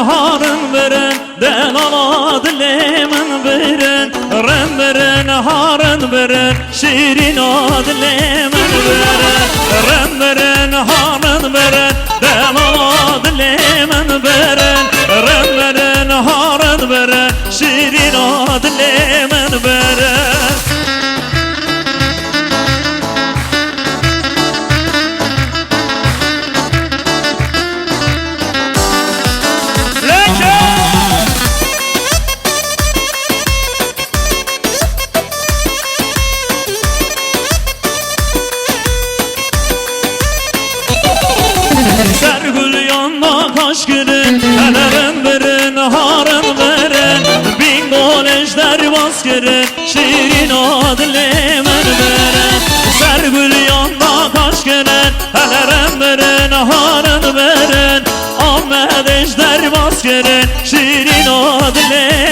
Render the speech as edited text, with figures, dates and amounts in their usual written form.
harın veren delala dilemin veren ren veren harın veren şirin dilemin veren ren veren harın veren delala dilemin veren ren veren harın veren şirin dilemin veren. Sergül yanına kaş girin, eleren verin, harın veren bin kolejler bas girin, şirin adilemen veren. Sergül yanına kaş girin, eleren verin, harın veren Ahmet ejder bas girin, şirin adilemen